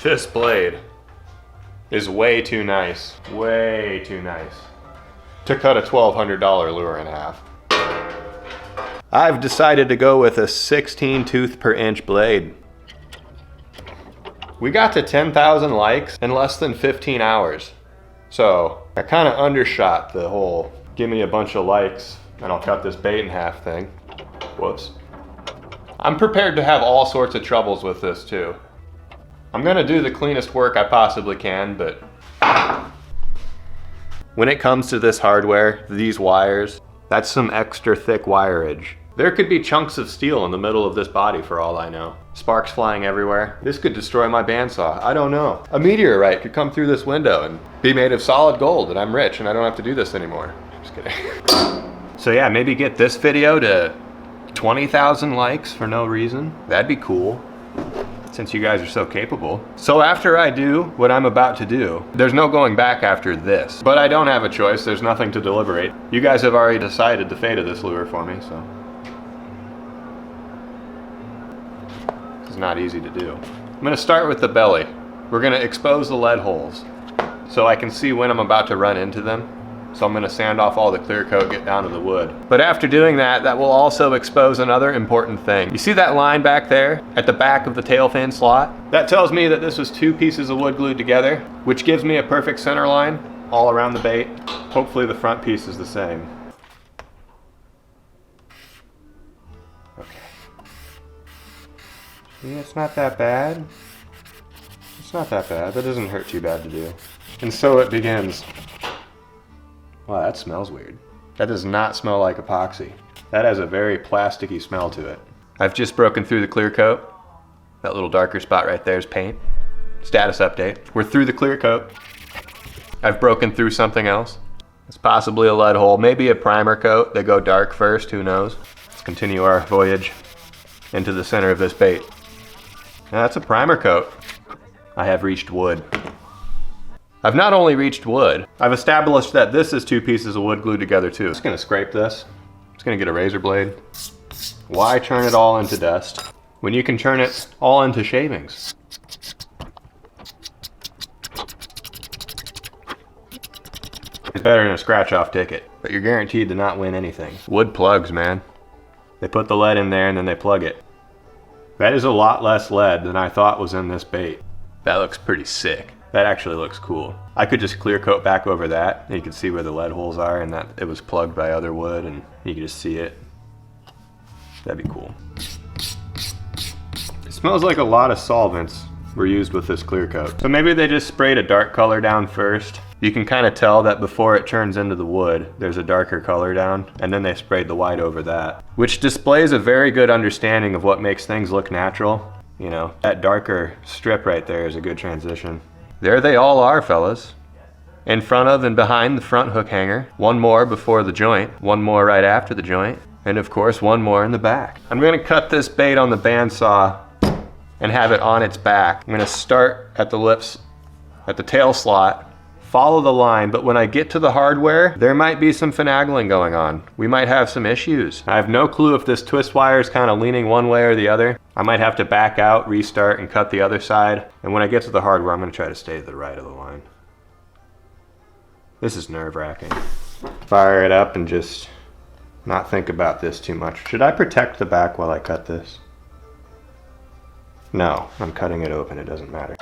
This blade is way too nice. Way too nice to cut a $1,200 lure in half. I've decided to go with a 16 tooth per inch blade. We got to 10,000 likes in less than 15 hours. So I kind of undershot the whole give me a bunch of likes and I'll cut this bait in half thing. Whoops. I'm prepared to have all sorts of troubles with this too. I'm gonna do the cleanest work I possibly can, but when it comes to this hardware, these wires, that's some extra thick wireage. There could be chunks of steel in the middle of this body for all I know. Sparks flying everywhere. This could destroy my bandsaw. I don't know. A meteorite could come through this window and be made of solid gold and I'm rich and I don't have to do this anymore. Just kidding. So yeah, maybe get this video to 20,000 likes for no reason. That'd be cool, since you guys are so capable. So after I do what I'm about to do, there's no going back after this. But I don't have a choice, there's nothing to deliberate. You guys have already decided the fate of this lure for me, so. It's not easy to do. I'm gonna start with the belly. We're gonna expose the lead holes so I can see when I'm about to run into them. So I'm gonna sand off all the clear coat, get down to the wood. But after doing that, that will also expose another important thing. You see that line back there at the back of the tail fin slot? That tells me that this was 2 pieces of wood glued together, which gives me a perfect center line all around the bait. Hopefully the front piece is the same. Okay. Yeah, it's not that bad. It's not that bad. That doesn't hurt too bad to do. And so it begins. Wow, that smells weird. That does not smell like epoxy. That has a very plasticky smell to it. I've just broken through the clear coat. That little darker spot right there is paint. Status update. We're through the clear coat. I've broken through something else. It's possibly a lead hole, maybe a primer coat. They go dark first, who knows? Let's continue our voyage into the center of this bait. Now, that's a primer coat. I have reached wood. I've not only reached wood, I've established that this is 2 pieces of wood glued together too. I'm just gonna scrape this. I'm just gonna get a razor blade. Why turn it all into dust when you can turn it all into shavings? It's better than a scratch-off ticket, but you're guaranteed to not win anything. Wood plugs, man. They put the lead in there and then they plug it. That is a lot less lead than I thought was in this bait. That looks pretty sick. That actually looks cool. I could just clear coat back over that and you can see where the lead holes are and that it was plugged by other wood and you can just see it. That'd be cool. It smells like a lot of solvents were used with this clear coat. So maybe they just sprayed a dark color down first. You can kind of tell that before it turns into the wood, there's a darker color down, and then they sprayed the white over that, which displays a very good understanding of what makes things look natural. You know, that darker strip right there is a good transition. There they all are, fellas. In front of and behind the front hook hanger. One more before the joint, one more right after the joint, and of course one more in the back. I'm gonna cut this bait on the bandsaw and have it on its back. I'm gonna start at the lips, at the tail slot, follow the line, but when I get to the hardware, there might be some finagling going on. We might have some issues. I have no clue if this twist wire is kind of leaning one way or the other. I might have to back out, restart, and cut the other side. And when I get to the hardware, I'm gonna try to stay to the right of the line. This is nerve-wracking. Fire it up and just not think about this too much. Should I protect the back while I cut this? No, I'm cutting it open, it doesn't matter.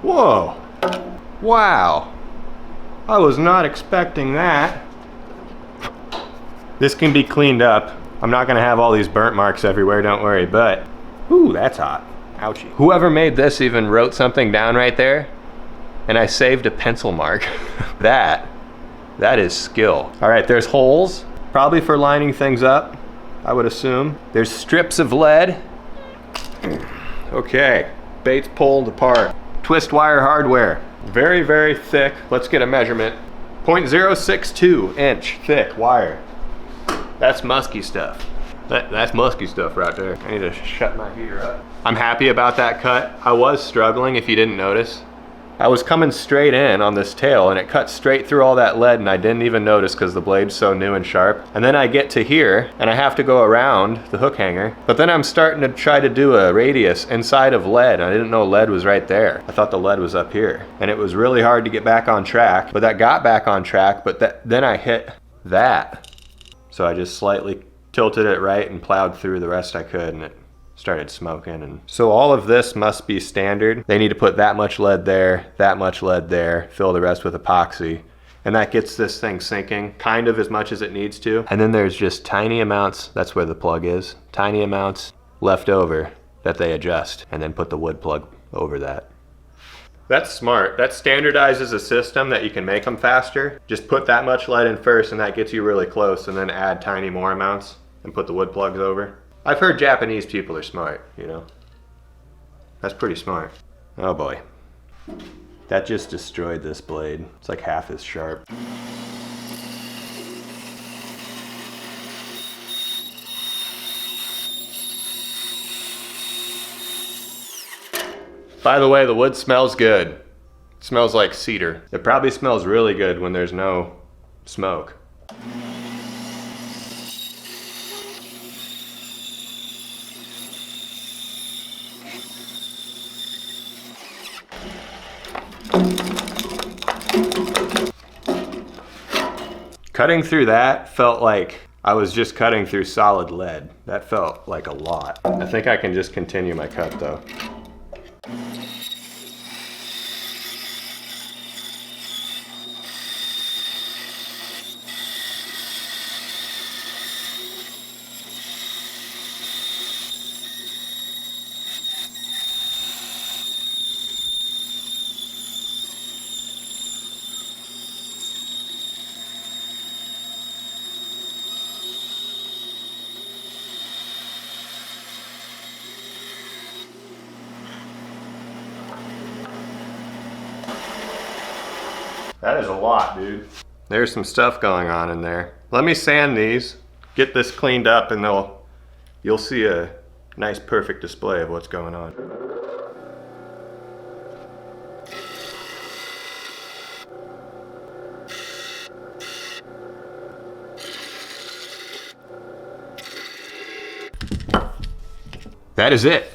Whoa. Wow. I was not expecting that. This can be cleaned up. I'm not gonna have all these burnt marks everywhere, don't worry, but, ooh, that's hot. Ouchie. Whoever made this even wrote something down right there, and I saved a pencil mark. That is skill. All right, there's holes, probably for lining things up, I would assume. There's strips of lead. Okay, bait's pulled apart. Twist wire hardware, very, very thick. Let's get a measurement. 0.062 inch thick wire. That's musky stuff. That's musky stuff right there. I need to shut my heater up. I'm happy about that cut. I was struggling, if you didn't notice. I was coming straight in on this tail and it cut straight through all that lead and I didn't even notice because the blade's so new and sharp. And then I get to here and I have to go around the hook hanger. But then I'm starting to try to do a radius inside of lead. I didn't know lead was right there. I thought the lead was up here. And it was really hard to get back on track, but that got back on track, but then I hit that. So I just slightly tilted it right and plowed through the rest I could and it started smoking. And so all of this must be standard. They need to put that much lead there, fill the rest with epoxy. And that gets this thing sinking kind of as much as it needs to. And then there's just tiny amounts, that's where the plug is, tiny amounts left over that they adjust and then put the wood plug over that. That's smart. That standardizes a system that you can make them faster. Just put that much lead in first and that gets you really close and then add tiny more amounts and put the wood plugs over. I've heard Japanese people are smart, you know. That's pretty smart. Oh boy. That just destroyed this blade. It's like half as sharp. By the way, the wood smells good. It smells like cedar. It probably smells really good when there's no smoke. Cutting through that felt like I was just cutting through solid lead. That felt like a lot. I think I can just continue my cut though. That is a lot, dude. There's some stuff going on in there. Let me sand these, get this cleaned up, and you'll see a nice perfect display of what's going on. That is it.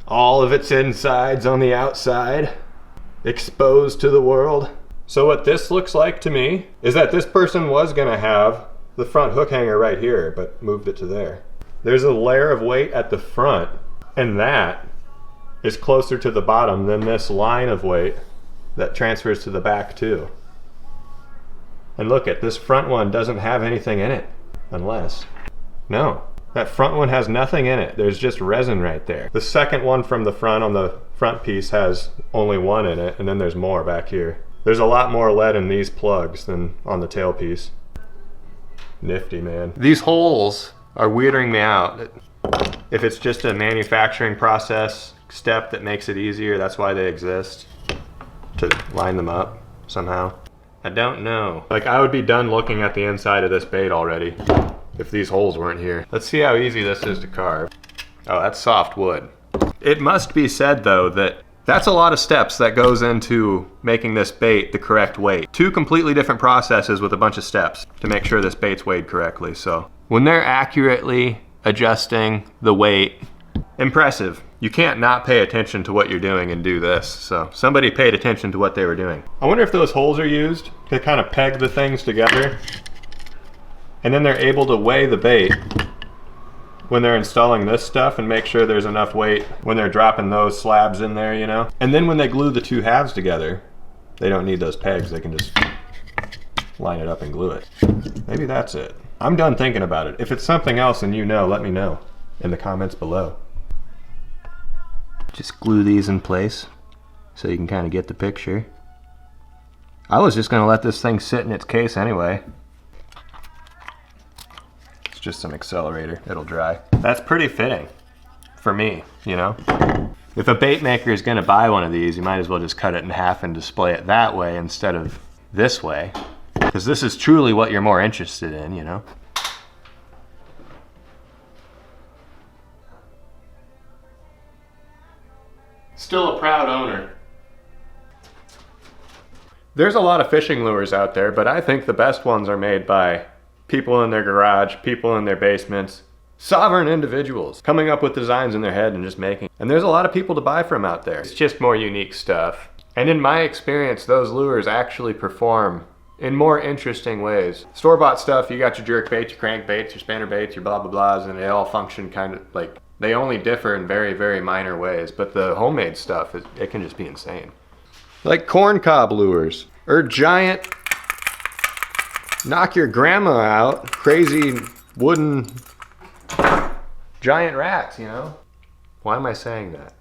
All of its insides on the outside, exposed to the world. So what this looks like to me is that this person was gonna have the front hook hanger right here, but moved it to there. There's a layer of weight at the front, and that is closer to the bottom than this line of weight that transfers to the back too. And look at this front one doesn't have anything in it, unless, no. That front one has nothing in it. There's just resin right there. The second one from the front on the front piece has only one in it, and then there's more back here. There's a lot more lead in these plugs than on the tailpiece. Nifty, man. These holes are weirding me out. If it's just a manufacturing process step that makes it easier, that's why they exist. To line them up somehow. I don't know. Like, I would be done looking at the inside of this bait already if these holes weren't here. Let's see how easy this is to carve. Oh, that's soft wood. It must be said though that that's a lot of steps that goes into making this bait the correct weight. Two completely different processes with a bunch of steps to make sure this bait's weighed correctly. So when they're accurately adjusting the weight, impressive. You can't not pay attention to what you're doing and do this. So somebody paid attention to what they were doing. I wonder if those holes are used to kind of peg the things together, and then they're able to weigh the bait when they're installing this stuff and make sure there's enough weight when they're dropping those slabs in there, you know? And then when they glue the two halves together, they don't need those pegs. They can just line it up and glue it. Maybe that's it. I'm done thinking about it. If it's something else and you know, let me know in the comments below. Just glue these in place so you can kind of get the picture. I was just gonna let this thing sit in its case anyway. It's just some accelerator, it'll dry. That's pretty fitting for me, you know? If a bait maker is gonna buy one of these, you might as well just cut it in half and display it that way instead of this way. Because this is truly what you're more interested in, you know? Still a proud owner. There's a lot of fishing lures out there, but I think the best ones are made by people in their garage, people in their basements, sovereign individuals coming up with designs in their head and just making. And there's a lot of people to buy from out there. It's just more unique stuff. And in my experience, those lures actually perform in more interesting ways. Store-bought stuff, you got your jerk baits, your crank baits, your spanner baits, your blah blah blahs, and they all function kind of like, they only differ in very, very minor ways, but the homemade stuff, it can just be insane. Like corn cob lures, or giant, knock your grandma out, crazy wooden giant rats, you know? Why am I saying that?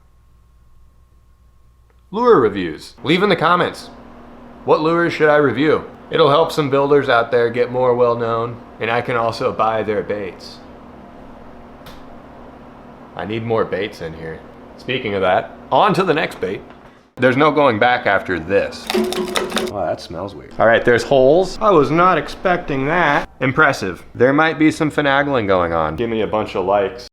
Lure reviews. Leave in the comments. What lures should I review? It'll help some builders out there get more well known, and I can also buy their baits. I need more baits in here. Speaking of that, on to the next bait. There's no going back after this. Oh, that smells weird. All right, there's holes. I was not expecting that. Impressive. There might be some finagling going on. Give me a bunch of likes.